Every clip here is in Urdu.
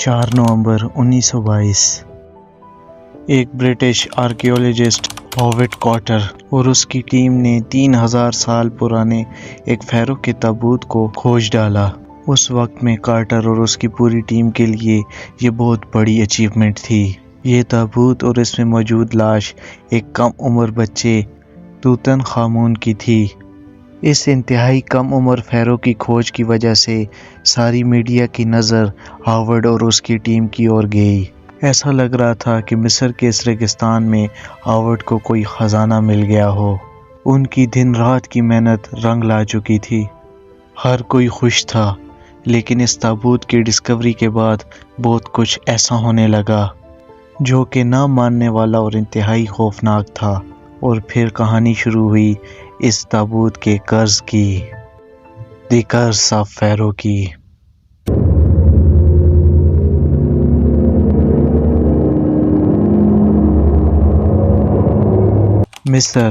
4 نومبر 1922 ایک برٹش آرکیولوجسٹ ہاورڈ کارٹر اور اس کی ٹیم نے 3000 سال پرانے ایک فیرو کے تابوت کو کھوج ڈالا۔ اس وقت میں کارٹر اور اس کی پوری ٹیم کے لیے یہ بہت بڑی اچیومنٹ تھی۔ یہ تابوت اور اس میں موجود لاش ایک کم عمر بچے توتن خامون کی تھی۔ اس انتہائی کم عمر فیرو کی کھوج کی وجہ سے ساری میڈیا کی نظر ہاورڈ اور اس کی ٹیم کی اور گئی۔ ایسا لگ رہا تھا کہ مصر کے اس ریگستان میں ہاورڈ کو کوئی خزانہ مل گیا ہو۔ ان کی دن رات کی محنت رنگ لا چکی تھی۔ ہر کوئی خوش تھا، لیکن اس تابوت کی ڈسکوری کے بعد بہت کچھ ایسا ہونے لگا جو کہ نہ ماننے والا اور انتہائی خوفناک تھا۔ اور پھر کہانی شروع ہوئی اس تابوت کے قرض کی، دی کرس آف فیرو کی۔ مصر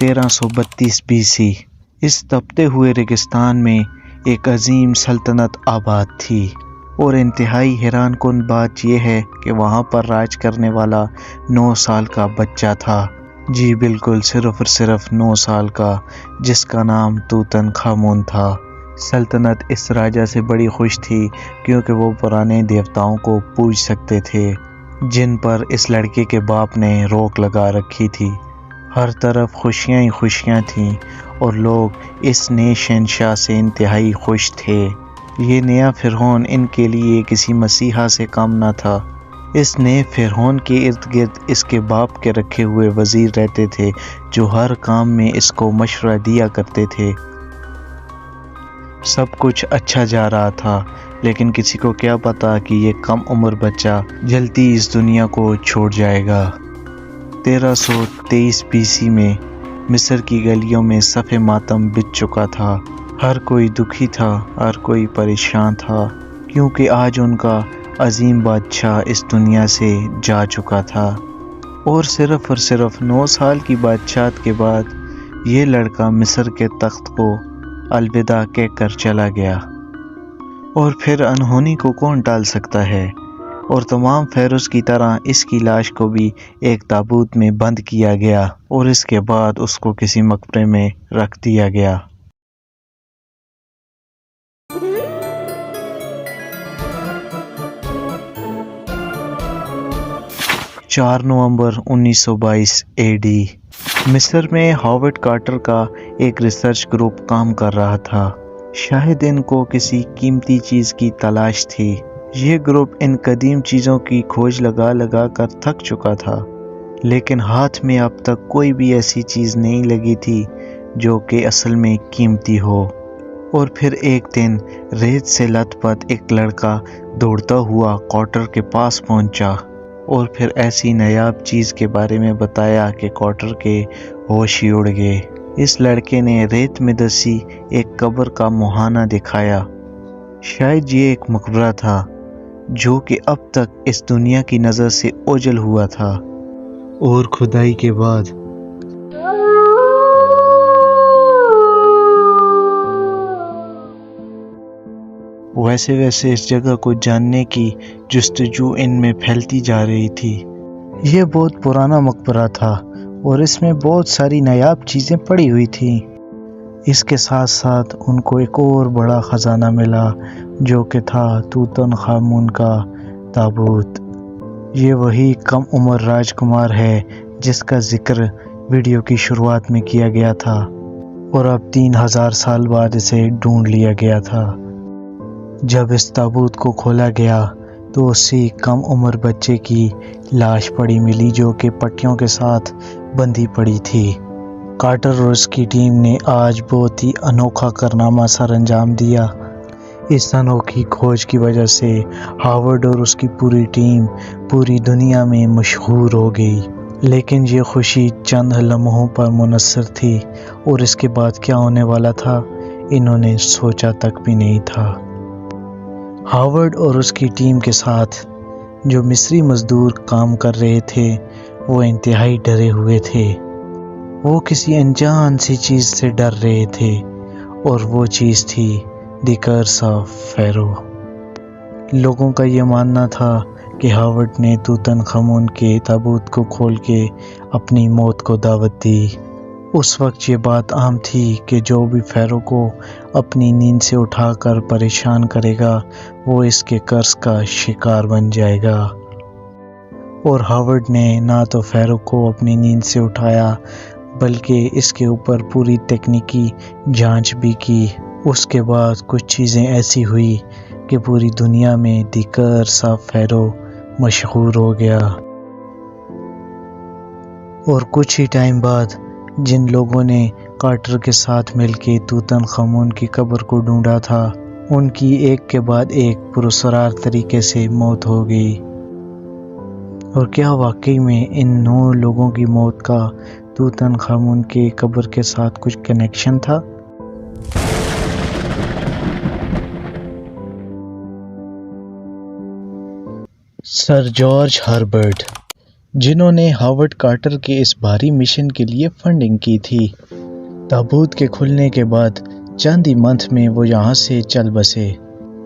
1332 BC۔ اس تپتے ہوئے ریگستان میں ایک عظیم سلطنت آباد تھی، اور انتہائی حیران کن بات یہ ہے کہ وہاں پر راج کرنے والا 9 سال کا بچہ تھا۔ جی بالکل، صرف اور صرف 9 سال کا، جس کا نام توتن خامون تھا۔ سلطنت اس راجہ سے بڑی خوش تھی کیونکہ وہ پرانے دیوتاؤں کو پوج سکتے تھے جن پر اس لڑکے کے باپ نے روک لگا رکھی تھی۔ ہر طرف خوشیاں ہی خوشیاں تھیں اور لوگ اس نئے شہنشاہ سے انتہائی خوش تھے۔ یہ نیا فرعون ان کے لیے کسی مسیحا سے کم نہ تھا۔ اس نئے فرعون کے ارد گرد اس کے باپ کے رکھے ہوئے وزیر رہتے تھے جو ہر کام میں اس کو مشورہ دیا کرتے تھے۔ سب کچھ اچھا جا رہا تھا، لیکن کسی کو کیا پتا کہ یہ کم عمر بچہ جلدی اس دنیا کو چھوڑ جائے گا۔ 1323 BC میں مصر کی گلیوں میں صف ماتم بچھ چکا تھا۔ ہر کوئی دکھی تھا، ہر کوئی پریشان تھا، کیونکہ آج ان کا عظیم بادشاہ اس دنیا سے جا چکا تھا، اور صرف 9 سال کی بادشاہت کے بعد یہ لڑکا مصر کے تخت کو الوداع کہہ کر چلا گیا۔ اور پھر انہونی کو کون ٹال سکتا ہے؟ اور تمام فیروز کی طرح اس کی لاش کو بھی ایک تابوت میں بند کیا گیا اور اس کے بعد اس کو کسی مقبرے میں رکھ دیا گیا۔ 4 نومبر 1922 AD۔ مصر میں ہاورڈ کارٹر کا ایک ریسرچ گروپ کام کر رہا تھا۔ شاید ان کو کسی قیمتی چیز کی تلاش تھی۔ یہ گروپ ان قدیم چیزوں کی کھوج لگا لگا کر تھک چکا تھا، لیکن ہاتھ میں اب تک کوئی بھی ایسی چیز نہیں لگی تھی جو کہ اصل میں قیمتی ہو۔ اور پھر ایک دن ریت سے لت پت ایک لڑکا دوڑتا ہوا کارٹر کے پاس پہنچا اور پھر ایسی نایاب چیز کے بارے میں بتایا کہ کارٹر کے ہوش ہی اڑ گئے۔ اس لڑکے نے ریت میں دسی ایک قبر کا مہانہ دکھایا۔ شاید یہ ایک مقبرہ تھا جو کہ اب تک اس دنیا کی نظر سے اوجھل ہوا تھا، اور کھدائی کے بعد ویسے اس جگہ کو جاننے کی جستجو ان میں پھیلتی جا رہی تھی۔ یہ بہت پرانا مقبرہ تھا اور اس میں بہت ساری نایاب چیزیں پڑی ہوئی تھیں۔ اس کے ساتھ ساتھ ان کو ایک اور بڑا خزانہ ملا جو کہ تھا توتن خامون کا تابوت۔ یہ وہی کم عمر راجکمار ہے جس کا ذکر ویڈیو کی شروعات میں کیا گیا تھا، اور اب 3000 سال بعد اسے ڈھونڈ لیا گیا تھا۔ جب اس تابوت کو کھولا گیا تو اسی کم عمر بچے کی لاش پڑی ملی جو کہ پٹیوں کے ساتھ بندھی پڑی تھی۔ کارٹر اور اس کی ٹیم نے آج بہت ہی انوکھا کارنامہ سر انجام دیا۔ اس انوکھی کھوج کی وجہ سے ہاورڈ اور اس کی پوری ٹیم پوری دنیا میں مشہور ہو گئی، لیکن یہ خوشی چند لمحوں پر منحصر تھی، اور اس کے بعد کیا ہونے والا تھا انہوں نے سوچا تک بھی نہیں تھا۔ ہاورڈ اور اس کی ٹیم کے ساتھ جو مصری مزدور کام کر رہے تھے وہ انتہائی ڈرے ہوئے تھے۔ وہ کسی انجان سی چیز سے ڈر رہے تھے، اور وہ چیز تھی دی کرس آف فیرو۔ لوگوں کا یہ ماننا تھا کہ ہاورڈ نے توتن خامون کے تابوت کو کھول کے اپنی موت کو دعوت دی۔ اس وقت یہ بات عام تھی کہ جو بھی فیرو کو اپنی نیند سے اٹھا کر پریشان کرے گا وہ اس کے قرض کا شکار بن جائے گا۔ اور ہاورڈ نے نہ تو فیرو کو اپنی نیند سے اٹھایا بلکہ اس کے اوپر پوری تکنیکی جانچ بھی کی۔ اس کے بعد کچھ چیزیں ایسی ہوئی کہ پوری دنیا میں دی کرس آف فیرو مشہور ہو گیا۔ اور کچھ ہی ٹائم بعد جن لوگوں نے کارٹر کے ساتھ مل کے توتن خامون کی قبر کو ڈھونڈا تھا ان کی ایک کے بعد ایک پراسرار طریقے سے موت ہو گئی۔ اور کیا واقعی میں ان 9 لوگوں کی موت کا توتن خامون کی قبر کے ساتھ کچھ کنیکشن تھا؟ سر جارج ہربرٹ، جنہوں نے ہاورڈ کارٹر کے اس بھاری مشن کے لیے فنڈنگ کی تھی، تابوت کے کھلنے کے بعد چند ہی منتھ میں وہ یہاں سے چل بسے۔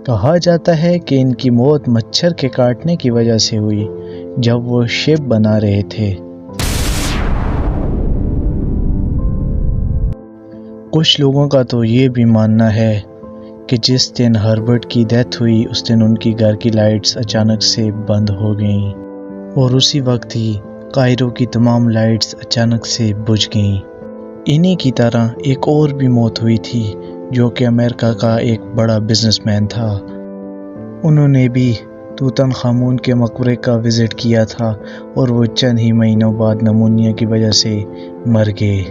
کہا جاتا ہے کہ ان کی موت مچھر کے کاٹنے کی وجہ سے ہوئی جب وہ شپ بنا رہے تھے۔ کچھ لوگوں کا تو یہ بھی ماننا ہے کہ جس دن ہربرٹ کی ڈیتھ ہوئی اس دن ان کی گھر کی لائٹس اچانک سے بند ہو گئیں اور اسی وقت ہی کائرو کی تمام لائٹس اچانک سے بجھ گئیں۔ انہی کی طرح ایک اور بھی موت ہوئی تھی جو کہ امریکہ کا ایک بڑا بزنس مین تھا۔ انہوں نے بھی توتن خامون کے مقبرے کا وزٹ کیا تھا اور وہ چند ہی مہینوں بعد نمونیا کی وجہ سے مر گئے۔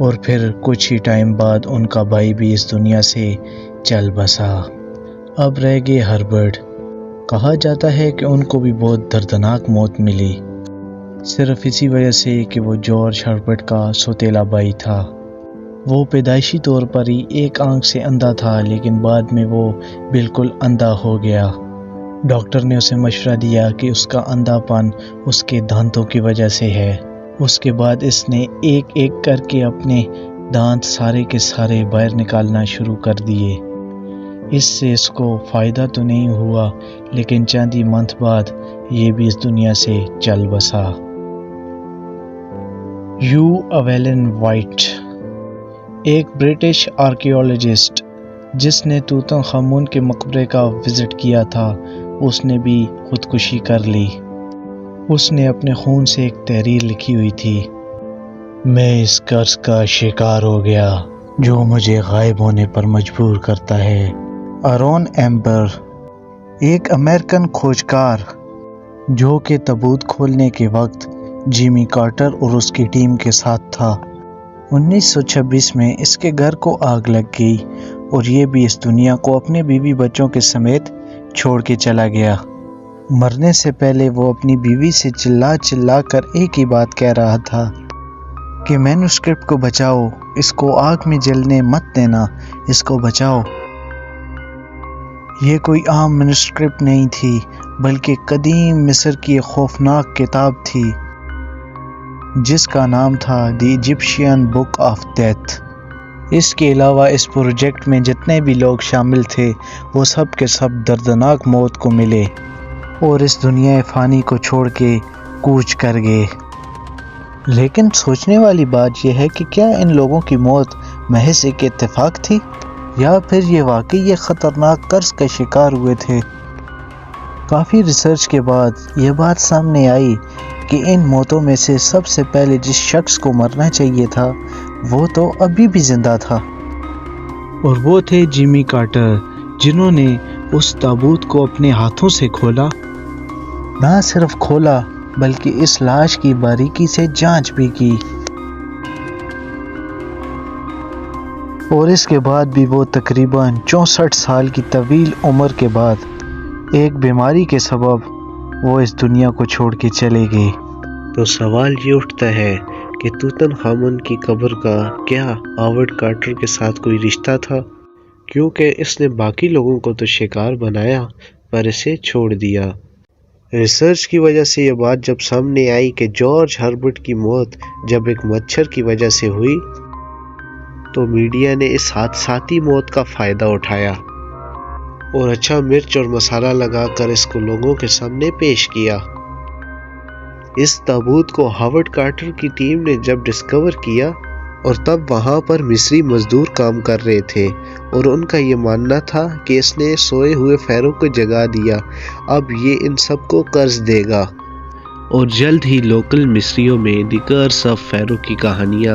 اور پھر کچھ ہی ٹائم بعد ان کا بھائی بھی اس دنیا سے چل بسا۔ اب رہ گئے ہربرٹ۔ کہا جاتا ہے کہ ان کو بھی بہت دردناک موت ملی، صرف اسی وجہ سے کہ وہ جارج ہربرٹ کا سوتیلا بھائی تھا۔ وہ پیدائشی طور پر ہی ایک آنکھ سے اندھا تھا لیکن بعد میں وہ بالکل اندھا ہو گیا۔ ڈاکٹر نے اسے مشورہ دیا کہ اس کا اندھا پن اس کے دانتوں کی وجہ سے ہے۔ اس کے بعد اس نے ایک ایک کر کے اپنے دانت سارے کے سارے باہر نکالنا شروع کر دیے۔ اس سے اس کو فائدہ تو نہیں ہوا لیکن چند ہی منتھ بعد یہ بھی اس دنیا سے چل بسا۔ یو اویلن وائٹ، ایک برٹش آرکیالوجسٹ جس نے توتن خامون کے مقبرے کا وزٹ کیا تھا، اس نے بھی خودکشی کر لی۔ اس نے اپنے خون سے ایک تحریر لکھی ہوئی تھی، میں اس قرض کا شکار ہو گیا جو مجھے غائب ہونے پر مجبور کرتا ہے۔ آرون ایمبر، ایک امریکن کھوجکار جو کہ تابوت کھولنے کے وقت جیمی کارٹر اور اس کی ٹیم کے ساتھ تھا۔ 1926 میں اس کے گھر کو آگ لگ گئی اور یہ بھی اس دنیا کو اپنے بیوی بچوں کے سمیت چھوڑ کے چلا گیا۔ مرنے سے پہلے وہ اپنی بیوی سے چلا چلا کر ایک ہی بات کہہ رہا تھا کہ مینوسکرپٹ کو بچاؤ، اس کو آگ میں جلنے مت دینا، اس کو بچاؤ۔ یہ کوئی عام مینوسکرپٹ نہیں تھی بلکہ قدیم مصر کی ایک خوفناک کتاب تھی جس کا نام تھا دی ایجپشین بک آف ڈیتھ۔ اس کے علاوہ اس پروجیکٹ میں جتنے بھی لوگ شامل تھے وہ سب کے سب دردناک موت کو ملے اور اس دنیا فانی کو چھوڑ کے کوچ کر گئے۔ لیکن سوچنے والی بات یہ ہے کہ کیا ان لوگوں کی موت محض ایک اتفاق تھی یا پھر یہ واقعی یہ خطرناک قرض کا شکار ہوئے تھے؟ کافی ریسرچ کے بعد یہ بات سامنے آئی کہ ان موتوں میں سے سب سے پہلے جس شخص کو مرنا چاہیے تھا وہ تو ابھی بھی زندہ تھا، اور وہ تھے جیمی کارٹر، جنہوں نے اس تابوت کو اپنے ہاتھوں سے کھولا۔ نہ صرف کھولا بلکہ اس لاش کی باریکی سے جانچ بھی کی، اور اس کے بعد بھی وہ تقریباً 64 سال کی طویل عمر کے بعد ایک بیماری کے سبب وہ اس دنیا کو چھوڑ کے چلے گئے۔ تو سوال یہ اٹھتا ہے کہ توتن خامون کی قبر کا کیا ہاورڈ کارٹر کے ساتھ کوئی رشتہ تھا؟ کیونکہ اس نے باقی لوگوں کو تو شکار بنایا پر اسے چھوڑ دیا۔ ریسرچ کی وجہ سے یہ بات جب سامنے آئی کہ جارج ہربرٹ کی موت جب ایک مچھر کی وجہ سے ہوئی تو میڈیا نے اس حادثاتی موت کا فائدہ اٹھایا اور اچھا مرچ اور مسالہ لگا کر اس کو لوگوں کے سامنے پیش کیا۔ اس تابوت کو ہاورڈ کارٹر کی ٹیم نے جب ڈسکور کیا اور تب وہاں پر مصری مزدور کام کر رہے تھے اور ان کا یہ ماننا تھا کہ اس نے سوئے ہوئے فیرو کو جگا دیا، اب یہ ان سب کو قرض دے گا۔ اور جلد ہی لوکل مصریوں میں دی کرس آف فیرو کی کہانیاں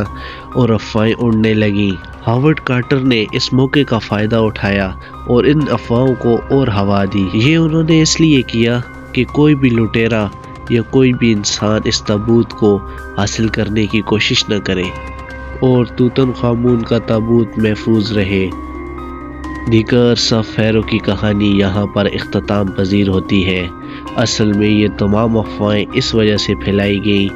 اور افواہیں اڑنے لگیں۔ ہاورڈ کارٹر نے اس موقع کا فائدہ اٹھایا اور ان افواہوں کو اور ہوا دی۔ یہ انہوں نے اس لیے کیا کہ کوئی بھی لٹیرا یا کوئی بھی انسان اس تابوت کو حاصل کرنے کی کوشش نہ کرے اور توتن خامون کا تابوت محفوظ رہے۔ دی کرس آف فیرو کی کہانی یہاں پر اختتام پذیر ہوتی ہے۔ اصل میں یہ تمام افواہیں اس وجہ سے پھیلائی گئیں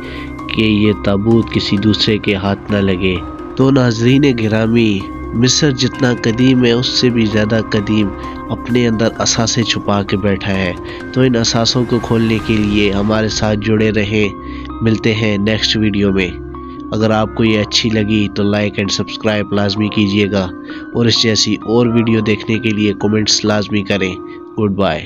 کہ یہ تابوت کسی دوسرے کے ہاتھ نہ لگے۔ تو ناظرین گرامی، مصر جتنا قدیم ہے اس سے بھی زیادہ قدیم اپنے اندر اثاثے چھپا کے بیٹھا ہے۔ تو ان اثاثوں کو کھولنے کے لیے ہمارے ساتھ جڑے رہیں۔ ملتے ہیں نیکسٹ ویڈیو میں۔ اگر آپ کو یہ اچھی لگی تو لائک اینڈ سبسکرائب لازمی کیجیے گا اور اس جیسی اور ویڈیو دیکھنے کے لیے کمنٹس لازمی کریں۔ Good bye.